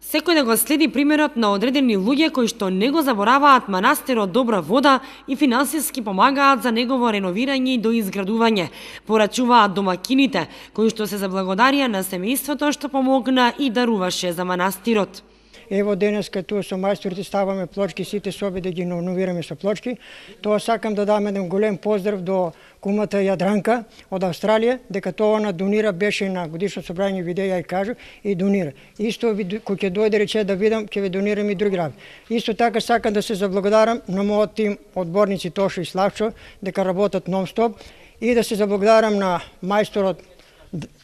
Секој да го следи примерот на одредени луѓе кои што не го забораваат манастирот Добра вода и финансиски помагаат за негово реновирање и доизградување, порачуваат домакините, кои што се заблагодарија на семејството што помогна и даруваше за манастирот. Ево денеска туа со мајсторите ставаме плочки, сите соби да ги новираме со плочки. Тоа сакам да дам еден голем поздрав до кумата Јадранка од Австралија, дека тоа она донира, беше на годишно собрање видеја и кажу и донира. Исто кој ќе дојде рече да видам, ќе ви донирам и други работи. Исто така сакам да се заблагодарам на мојот тим одборници Тошо и Славчо, дека работат нон-стоп, и да се заблагодарам на мајсторот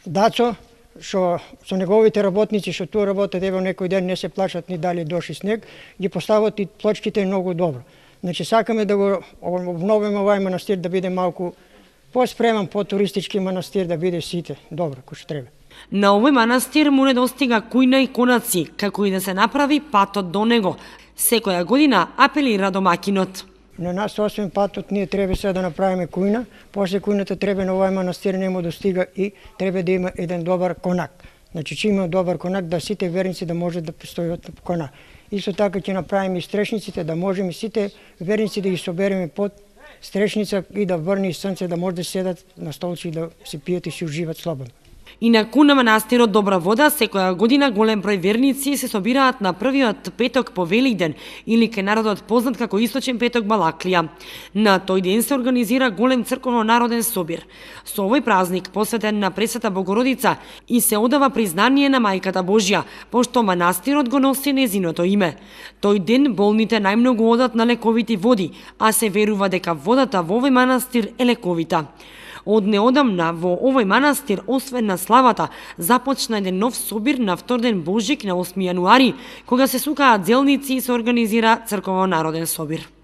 Дацо, што со неговите работници што туа работат, ево некој ден не се плашат ни дали доши снег, ги постават и плочките многу добро. Значи сакаме да го обновиме овај манастир да биде малку поспреман, по-туристички манастир да биде сите добро кој што треба. На овој манастир му недостига кујна и конаци, како и да се направи патот до него. Секоја година апелира домакинот. На нас освен патот ние треба сега да направиме кујна, после кујната треба на овај манастир нему достига и треба да има еден добар конак. Значи че има добар конак да сите верници да можат да постојат по конак. Исто така ќе направиме и стрешниците да можеме сите верници да ги собереме под стрешница и да врне сонце да може да седат на столчи да се пијат и се уживат слободно. Инаку на манастирот Добра вода секоја година голем број верници се собираат на првиот петок по Великден, или кај народот познат како Источен петок Балаклија. На тој ден се организира голем црковно-народен собир. Со овој празник посветен на Пресвета Богородица и се одава признание на Мајката Божја, пошто манастирот го носи незиното име. Тој ден болните најмногу одат на лековити води, а се верува дека водата во овој манастир е лековита. Од неодамна во овој манастир, освен на славата, започна еден нов собир на вторден Божик на 8 јануари, кога се сукаат зелници и се организира црковно-народен собир.